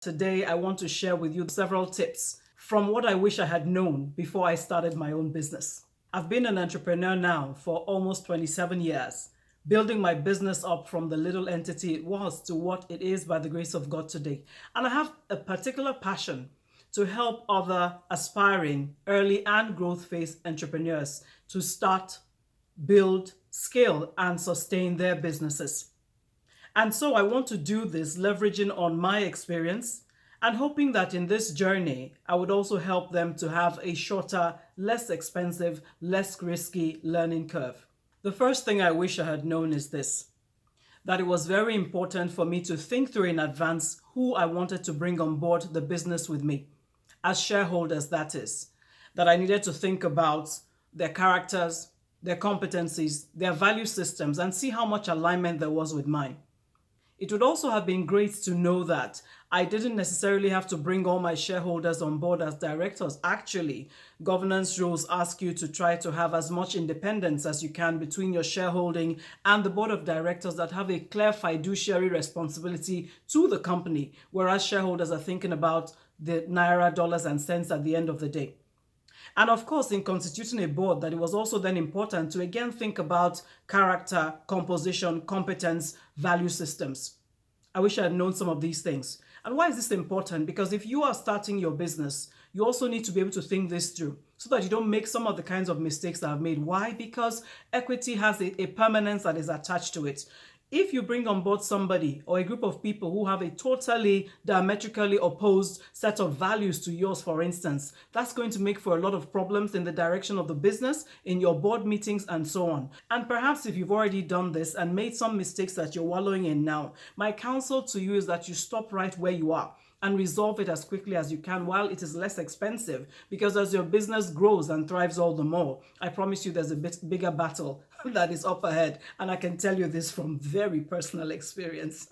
Today, I want to share with you several tips from what I wish I had known before I started my own business. I've been an entrepreneur now for almost 27 years, building my business up from the little entity it was to what it is by the grace of God today. And I have a particular passion to help other aspiring early and growth phase entrepreneurs to start, build, scale, and sustain their businesses. And so I want to do this leveraging on my experience and hoping that in this journey, I would also help them to have a shorter, less expensive, less risky learning curve. The first thing I wish I had known is this, that it was very important for me to think through in advance who I wanted to bring on board the business with me, as shareholders, that is, that I needed to think about their characters, their competencies, their value systems, and see how much alignment there was with mine. It would also have been great to know that I didn't necessarily have to bring all my shareholders on board as directors. Actually, governance rules ask you to try to have as much independence as you can between your shareholding and the board of directors that have a clear fiduciary responsibility to the company, whereas shareholders are thinking about the naira, dollars, and cents at the end of the day. And of course, in constituting a board, that it was also then important to again think about character, composition, competence, value systems. I wish I had known some of these things. And why is this important? Because if you are starting your business, you also need to be able to think this through so that you don't make some of the kinds of mistakes that I've made. Why? Because equity has a permanence that is attached to it. If you bring on board somebody or a group of people who have a totally diametrically opposed set of values to yours, for instance, that's going to make for a lot of problems in the direction of the business, in your board meetings, and so on. And perhaps if you've already done this and made some mistakes that you're wallowing in now, my counsel to you is that you stop right where you are and resolve it as quickly as you can while it is less expensive, because as your business grows and thrives all the more, I promise you there's a bit bigger battle that is up ahead, and I can tell you this from very personal experience.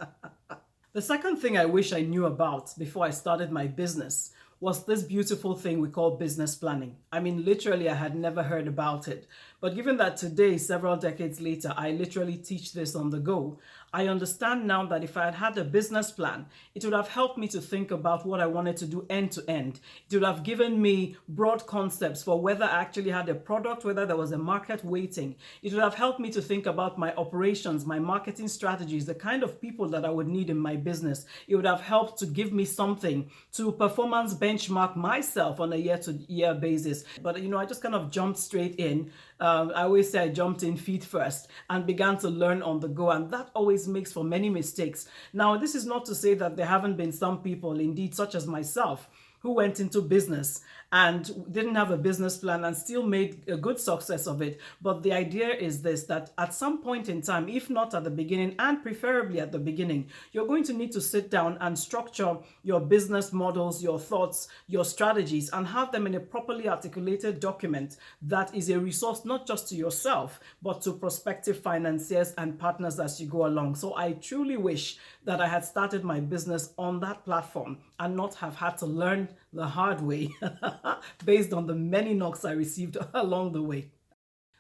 The second thing I wish I knew about before I started my business was this beautiful thing we call business planning. I mean, literally, I had never heard about it. But given that today, several decades later, I literally teach this on the go, I understand now that if I had had a business plan, it would have helped me to think about what I wanted to do end to end. It would have given me broad concepts for whether I actually had a product, whether there was a market waiting. It would have helped me to think about my operations, my marketing strategies, the kind of people that I would need in my business. It would have helped to give me something to performance benchmark myself on a year-to-year basis. But, I just kind of jumped straight in. I always say I jumped in feet first and began to learn on the go. And that always makes for many mistakes. Now, this is not to say that there haven't been some people, indeed, such as myself, who went into business and didn't have a business plan and still made a good success of it. But the idea is this, that at some point in time, if not at the beginning, and preferably at the beginning, you're going to need to sit down and structure your business models, your thoughts, your strategies, and have them in a properly articulated document that is a resource not just to yourself, but to prospective financiers and partners as you go along. So I truly wish that I had started my business on that platform and not have had to learn the hard way based on the many knocks I received along the way.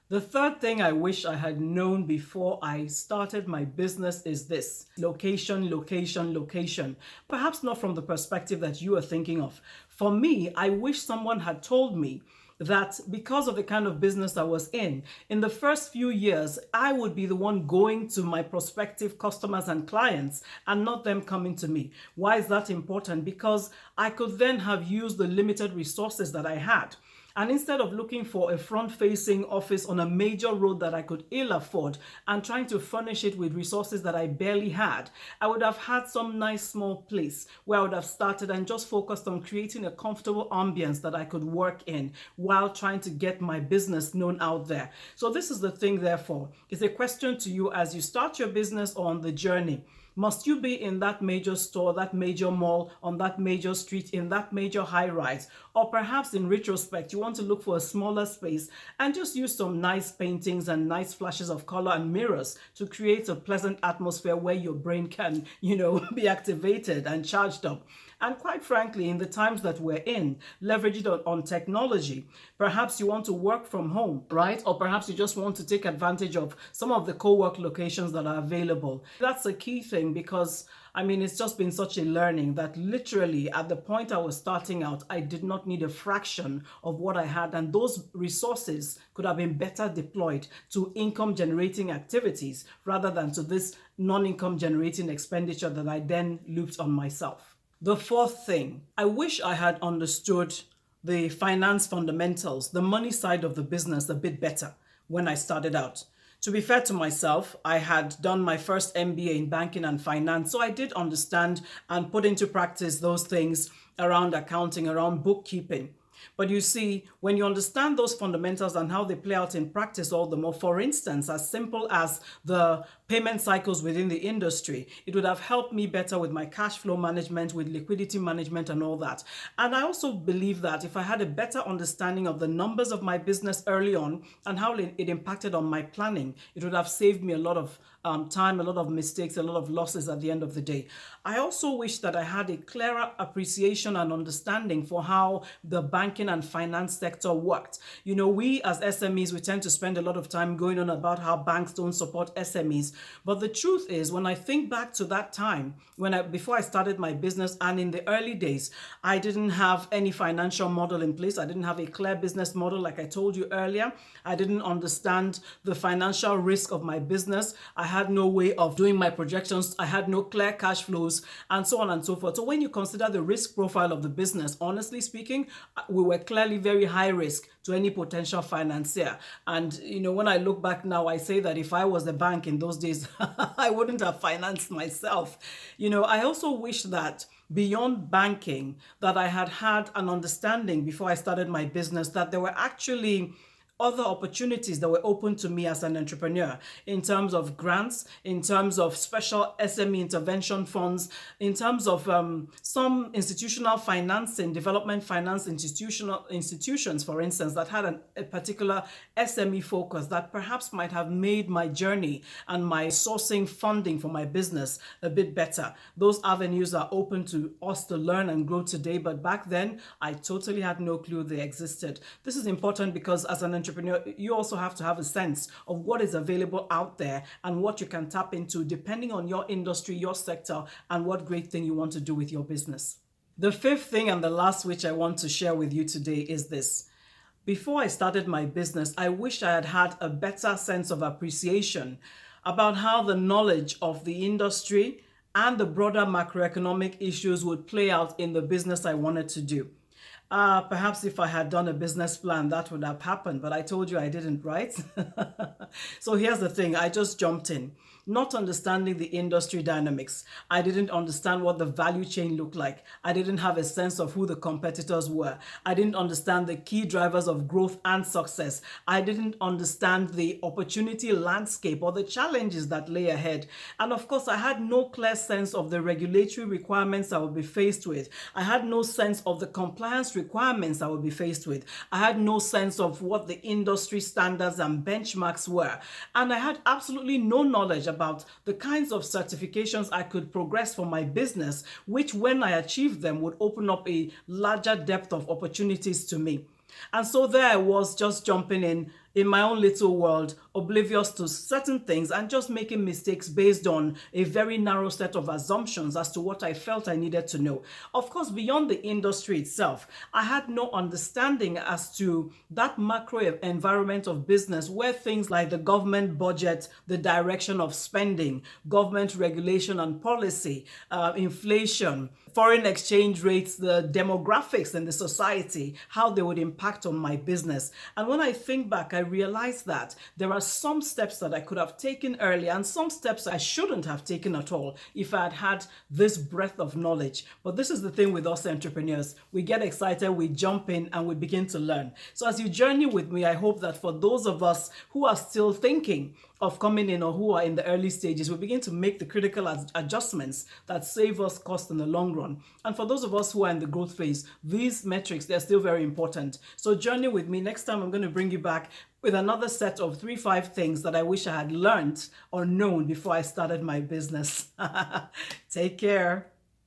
The third thing I wish I had known before I started my business is this: location, location, location. Perhaps not from the perspective that you are thinking of. For me, I wish someone had told me that because of the kind of business I was in the first few years, I would be the one going to my prospective customers and clients and not them coming to me. Why is that important? Because I could then have used the limited resources that I had. And instead of looking for a front-facing office on a major road that I could ill afford and trying to furnish it with resources that I barely had, I would have had some nice small place where I would have started and just focused on creating a comfortable ambience that I could work in while trying to get my business known out there. So this is the thing, therefore. It's a question to you as you start your business or on the journey. Must you be in that major store, that major mall, on that major street, in that major high rise? Or perhaps in retrospect, you want to look for a smaller space and just use some nice paintings and nice flashes of color and mirrors to create a pleasant atmosphere where your brain can, be activated and charged up. And quite frankly, in the times that we're in, leverage it on technology. Perhaps you want to work from home, right? Or perhaps you just want to take advantage of some of the co-work locations that are available. That's a key thing, because I mean, it's just been such a learning that literally at the point I was starting out, I did not need a fraction of what I had. And those resources could have been better deployed to income generating activities rather than to this non-income generating expenditure that I then looped on myself. The fourth thing, I wish I had understood the finance fundamentals, the money side of the business a bit better when I started out. To be fair to myself, I had done my first MBA in banking and finance, so I did understand and put into practice those things around accounting, around bookkeeping. But you see, when you understand those fundamentals and how they play out in practice all the more, for instance, as simple as the payment cycles within the industry, it would have helped me better with my cash flow management, with liquidity management and all that. And I also believe that if I had a better understanding of the numbers of my business early on and how it impacted on my planning, it would have saved me a lot of time, a lot of mistakes, a lot of losses at the end of the day. I also wish that I had a clearer appreciation and understanding for how the banking and finance sector worked. You know, we as SMEs, we tend to spend a lot of time going on about how banks don't support SMEs. But the truth is, when I think back to that time, before I started my business and in the early days, I didn't have any financial model in place. I didn't have a clear business model, like I told you earlier. I didn't understand the financial risk of my business. I had no way of doing my projections. I had no clear cash flows and so on and so forth. So when you consider the risk profile of the business, honestly speaking, we were clearly very high risk to any potential financier. And, you know, when I look back now, I say that if I was a bank in those days, I wouldn't have financed myself. You know, I also wish that beyond banking, that I had had an understanding before I started my business that there were actually other opportunities that were open to me as an entrepreneur in terms of grants, in terms of special SME intervention funds, in terms of some institutional financing, development finance institutions, for instance, that had a particular SME focus that perhaps might have made my journey and my sourcing funding for my business a bit better. Those avenues are open to us to learn and grow today, but back then I totally had no clue they existed. This is important because as an entrepreneur, you also have to have a sense of what is available out there and what you can tap into depending on your industry, your sector, and what great thing you want to do with your business. The fifth thing and the last which I want to share with you today is this. Before I started my business, I wish I had had a better sense of appreciation about how the knowledge of the industry and the broader macroeconomic issues would play out in the business I wanted to do. Perhaps if I had done a business plan, that would have happened, but I told you I didn't, right? So here's the thing, I just jumped in. Not understanding the industry dynamics. I didn't understand what the value chain looked like. I didn't have a sense of who the competitors were. I didn't understand the key drivers of growth and success. I didn't understand the opportunity landscape or the challenges that lay ahead. And of course, I had no clear sense of the regulatory requirements I would be faced with. I had no sense of the compliance requirements I would be faced with. I had no sense of what the industry standards and benchmarks were. And I had absolutely no knowledge about the kinds of certifications I could progress for my business, which when I achieved them would open up a larger depth of opportunities to me. And so there I was, just jumping in my own little world, oblivious to certain things and just making mistakes based on a very narrow set of assumptions as to what I felt I needed to know. Of course, beyond the industry itself, I had no understanding as to that macro environment of business where things like the government budget, the direction of spending, government regulation and policy, inflation, foreign exchange rates, the demographics in the society, how they would impact on my business. And when I think back, I realized that there are some steps that I could have taken earlier and some steps I shouldn't have taken at all if I had had this breadth of knowledge. But this is the thing with us entrepreneurs. We get excited, we jump in, and we begin to learn. So as you journey with me, I hope that for those of us who are still thinking of coming in or who are in the early stages, we begin to make the critical adjustments that save us cost in the long run. And for those of us who are in the growth phase, these metrics, they're still very important. So journey with me. Next time, I'm going to bring you back with another set of 3-5 things that I wish I had learned or known before I started my business. Take care.